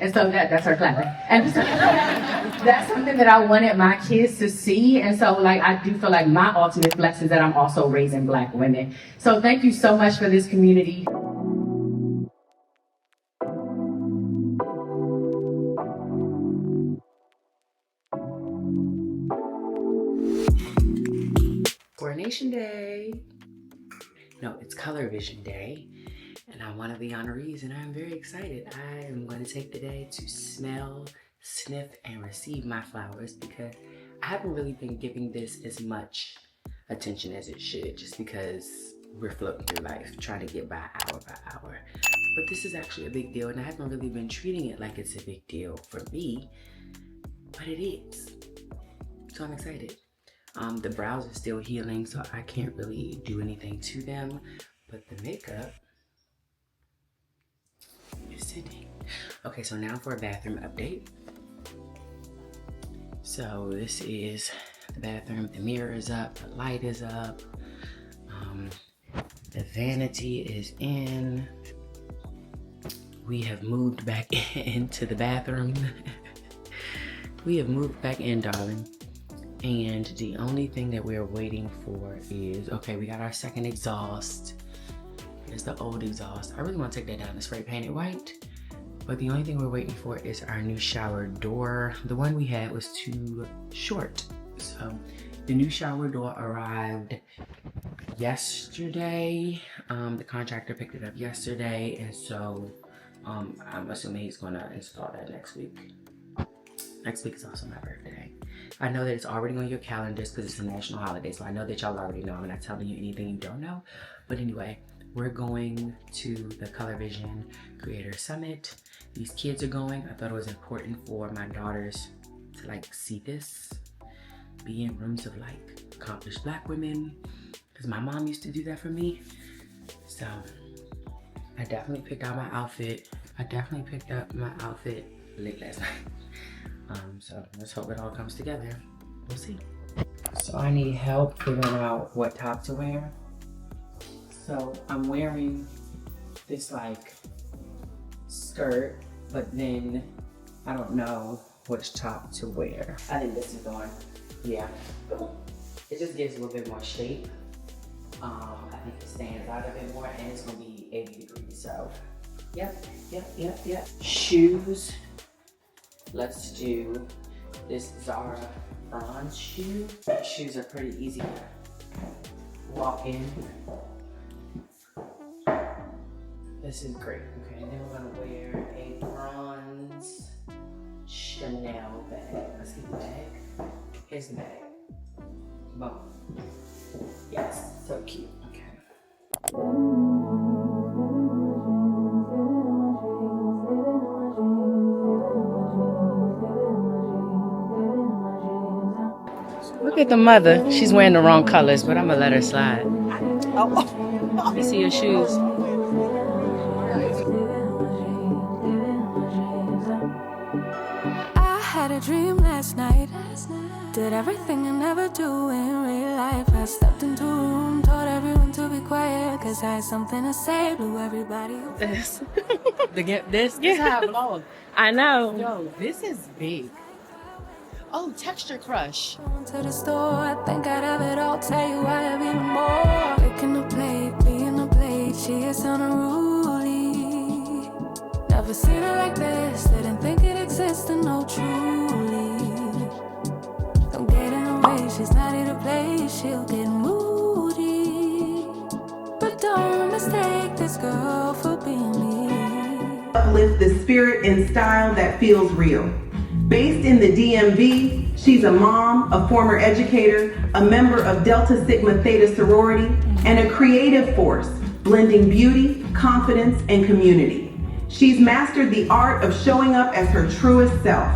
And so that's her clapping. And so, that's something that I wanted my kids to see. And so like, I do feel like my ultimate flex is that I'm also raising Black women. So thank you so much for this community. Coronation Day. No, it's Color Vision Day. And I'm one of the honorees and I'm very excited. I am going to take the day to smell, sniff, and receive my flowers because I haven't really been giving this as much attention as it should just because we're floating through life trying to get by hour by hour. But this is actually a big deal and I haven't really been treating it like it's a big deal for me, but it is. So I'm excited. The brows are still healing, so I can't really do anything to them, but the makeup is sitting. Okay, so now for a bathroom update. So this is the bathroom. The mirror is up, the light is up, the vanity is in. We have moved back into the bathroom. We have moved back in, darling. And the only thing that we're waiting for is, okay, we got our second exhaust. Here's the old exhaust. I really want to take that down and spray paint it white. But the only thing we're waiting for is our new shower door. The one we had was too short. So the new shower door arrived yesterday. The contractor picked it up yesterday. And so I'm assuming he's gonna install that next week. Next week is also my birthday. I know that it's already on your calendars because it's a national holiday, so I know that y'all already know. I'm not telling you anything you don't know. But anyway, we're going to the Color Vision Creator Summit. These kids are going. I thought it was important for my daughters to like see this, be in rooms of like accomplished Black women, because my mom used to do that for me. So I definitely picked out my outfit. Late last night. So let's hope it all comes together. We'll see. So I need help figuring out what top to wear. So I'm wearing this like skirt, but then I don't know which top to wear. I think this is the one. Yeah. It just gives a little bit more shape. I think it stands out a bit more and it's gonna be 80 degrees. So yep. Shoes. Let's do this Zara bronze shoe. Shoes are pretty easy to walk in. This is great. Okay, and then we're gonna wear a bronze Chanel bag. Let's get the bag. Here's the bag. Boom. Yes, so cute. Okay. Look at the mother. She's wearing the wrong colors, but I'm gonna let her slide. Oh. Let me see your shoes. I had a dream last night. Did everything I never do in real life. I stepped into a room, told everyone to be quiet, cause I had something to say, blew everybody away. This is how I vlog. I know. Yo, this is big. Oh, Texture Crush. To the store, I think I'd have it all, tell you I have even more. Picking a plate, being a plate, she is unruly. Never seen her like this, didn't think it existed, no truly. Don't get in her way, she's not here to play, she'll get moody. But don't mistake this girl for being me. Uplift the spirit and style that feels real. Based in the DMV, she's a mom, a former educator, a member of Delta Sigma Theta sorority, and a creative force, blending beauty, confidence, and community. She's mastered the art of showing up as her truest self,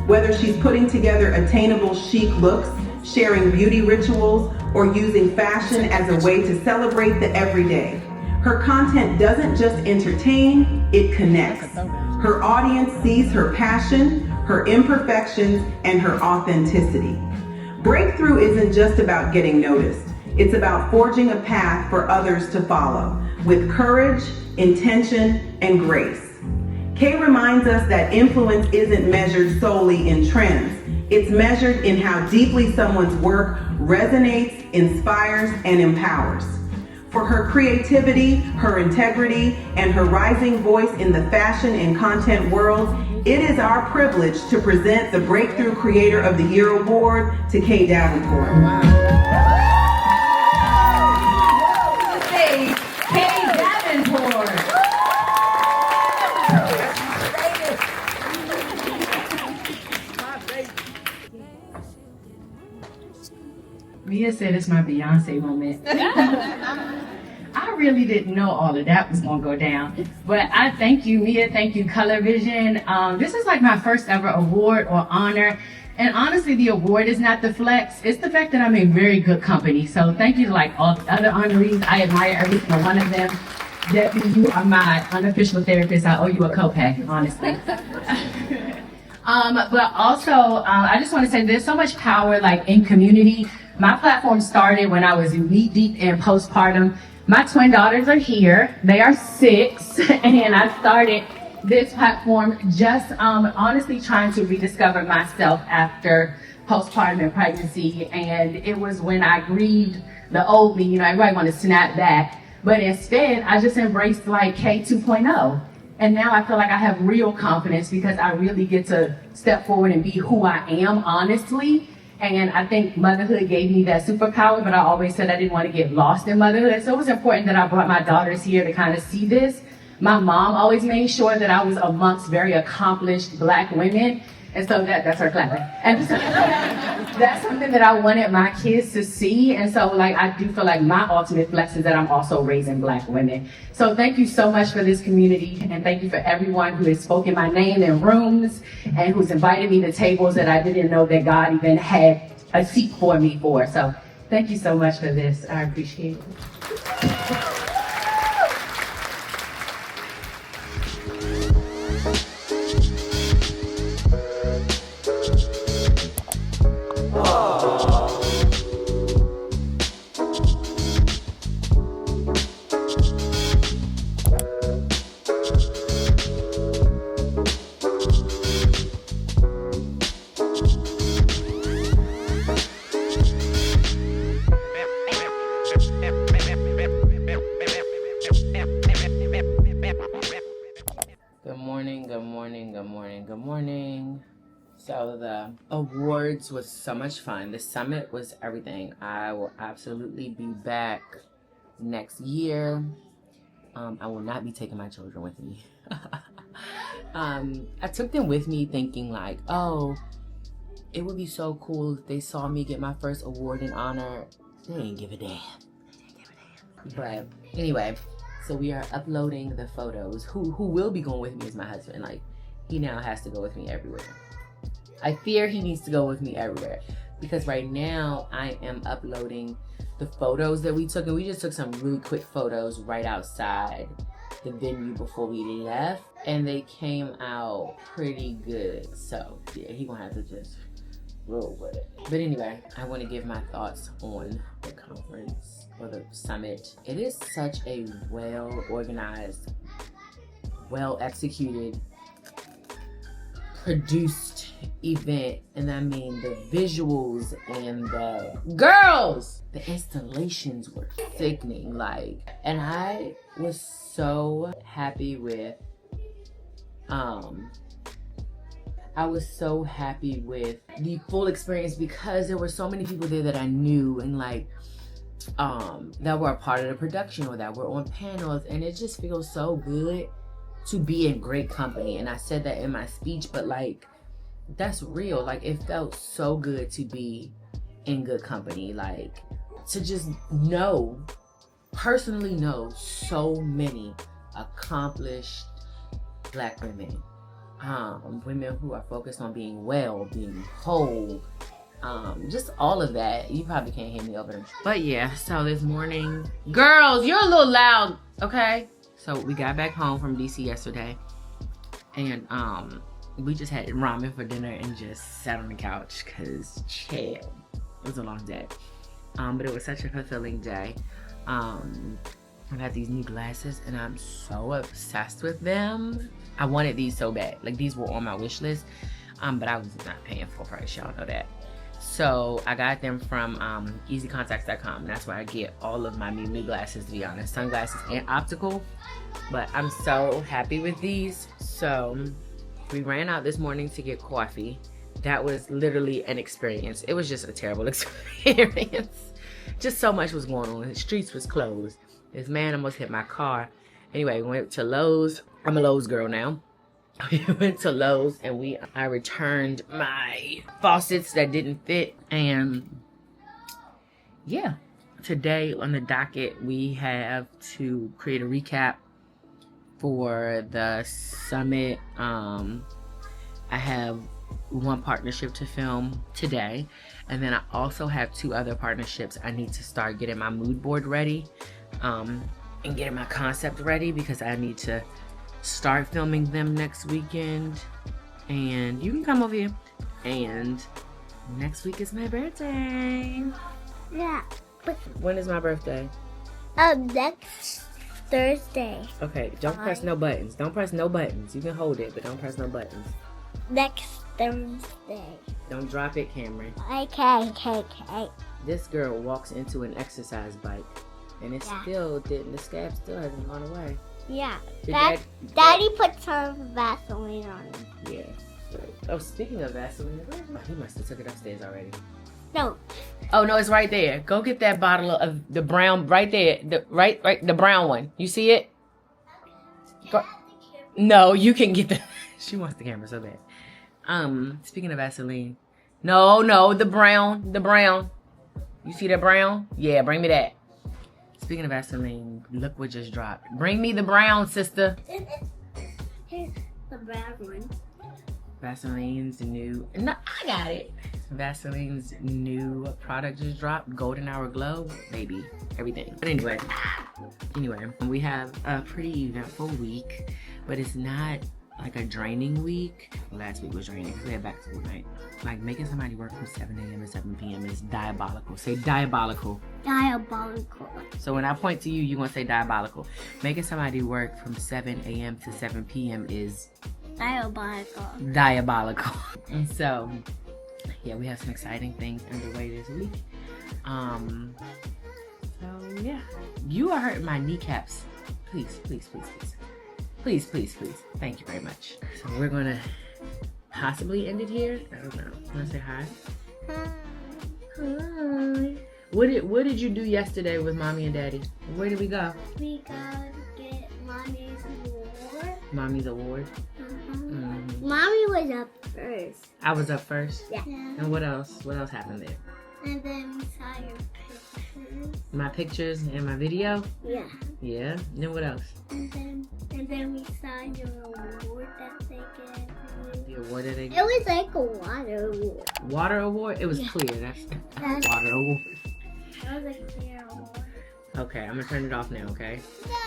whether she's putting together attainable chic looks, sharing beauty rituals, or using fashion as a way to celebrate the everyday. Her content doesn't just entertain, it connects. Her audience sees her passion, her imperfections, and her authenticity. Breakthrough isn't just about getting noticed. It's about forging a path for others to follow with courage, intention, and grace. Kay reminds us that influence isn't measured solely in trends. It's measured in how deeply someone's work resonates, inspires, and empowers. For her creativity, her integrity, and her rising voice in the fashion and content world, it is our privilege to present the Breakthrough Creator of the Year Award to Kay Davenport. Kay Davenport. Mia said it's my Beyonce moment. I really didn't know all of that was gonna go down, but I thank you, Mia. Thank you, Color Vision. This is like my first ever award or honor, and honestly, the award is not the flex; it's the fact that I'm in very good company. So thank you to like all the other honorees. I admire every single one of them. Debbie, you are my unofficial therapist. I owe you a copay, honestly. But also, I just want to say there's so much power like in community. My platform started when I was knee deep in postpartum. My twin daughters are here. They are 6, and I started this platform just honestly trying to rediscover myself after postpartum and pregnancy. And it was when I grieved the old me, everybody wanted to snap back. But instead, I just embraced like K 2.0. And now I feel like I have real confidence because I really get to step forward and be who I am, honestly. And I think motherhood gave me that superpower, but I always said I didn't want to get lost in motherhood. So it was important that I brought my daughters here to kind of see this. My mom always made sure that I was amongst very accomplished Black women. And so that's her clapping. And so, that's something that I wanted my kids to see. And so like, I do feel like my ultimate flex is that I'm also raising Black women. So thank you so much for this community. And thank you for everyone who has spoken my name in rooms and who's invited me to tables that I didn't know that God even had a seat for me for. So thank you so much for this. I appreciate it. Good morning. So the awards was so much fun. The summit was everything. I will absolutely be back next year. I will not be taking my children with me. I took them with me thinking like, oh, it would be so cool if they saw me get my first award and honor. They didn't give a damn. But anyway, so we are uploading the photos. Who will be going with me is my husband. Like, he now has to go with me everywhere. I fear he needs to go with me everywhere because right now I am uploading the photos that we took, and we just took some really quick photos right outside the venue before we left, and they came out pretty good. So yeah, he gonna have to just roll with it. But anyway, I want to give my thoughts on the conference or the summit. It is such a well-organized, well-executed, produced event, and I mean the visuals and the girls, the installations were sickening, like, and I was so happy with the full experience because there were so many people there that I knew and like that were a part of the production or that were on panels, and it just feels so good to be in great company. And I said that in my speech, but like, that's real. Like, it felt so good to be in good company, like to just personally know so many accomplished Black women, women who are focused on being well, being whole, just all of that. You probably can't hear me over there. But yeah, so this morning, girls, you're a little loud, okay? So we got back home from DC yesterday, and we just had ramen for dinner and just sat on the couch because chill. It was a long day, but it was such a fulfilling day. I got these new glasses and I'm so obsessed with them. I wanted these so bad. Like, these were on my wish list, but I was not paying full price, y'all know that. So I got them from easycontacts.com. That's where I get all of my new glasses, to be honest. Sunglasses and optical. But I'm so happy with these. So we ran out this morning to get coffee. That was literally an experience. It was just a terrible experience. Just so much was going on. The streets was closed. This man almost hit my car. Anyway, we went to Lowe's. I'm a Lowe's girl now. We went to Lowe's and I returned my faucets that didn't fit. And yeah, today on the docket, we have to create a recap for the summit. I have one partnership to film today, and then I also have 2 other partnerships. I need to start getting my mood board ready and getting my concept ready, because I need to start filming them next weekend. And you can come over here. And next week is my birthday. Yeah. When is my birthday? Next Thursday. Okay, don't press no buttons. Don't press no buttons. You can hold it, but don't press no buttons. Next Thursday. Don't drop it, Cameron. Okay. This girl walks into an exercise bike, and it still didn't. The scab still hasn't gone away. Yeah. Your Daddy put some Vaseline on it. Yeah. Oh, speaking of Vaseline, he must have took it upstairs already. No. Oh no, it's right there. Go get that bottle of the brown right there. The brown one. You see it? Go. No, you can get the. She wants the camera so bad. Speaking of Vaseline, no, the brown. You see that brown? Yeah, bring me that. Speaking of Vaseline, look what just dropped. Bring me the brown, sister. Here's the brown one. Vaseline's new. No, I got it. Vaseline's new product just dropped. Golden Hour Glow, baby, everything. But anyway, we have a pretty eventful week, but it's not like a draining week. Last week was draining. We had back to school night. Like, making somebody work from 7 a.m. to 7 p.m. is diabolical. Say diabolical. Diabolical. So when I point to you, you're gonna say diabolical. Making somebody work from 7 a.m. to 7 p.m. is diabolical. And so, yeah, we have some exciting things underway this week. So yeah, you are hurting my kneecaps. Please. Thank you very much. So we're gonna possibly end it here. I don't know. Wanna say hi? Hi. What did you do yesterday with Mommy and Daddy? Where did we go? We gotta get Mommy's award. Mommy's award? Mommy was up first. I was up first? Yeah. And what else? What else happened there? And then we saw your pictures. My pictures and my video? Yeah. Yeah. And then what else? And then we saw your award that they gave you. The award that they It was like a water award. Water award? It was clear. That's water award. That was a clear award. Okay, I'm gonna turn it off now, okay? Yeah.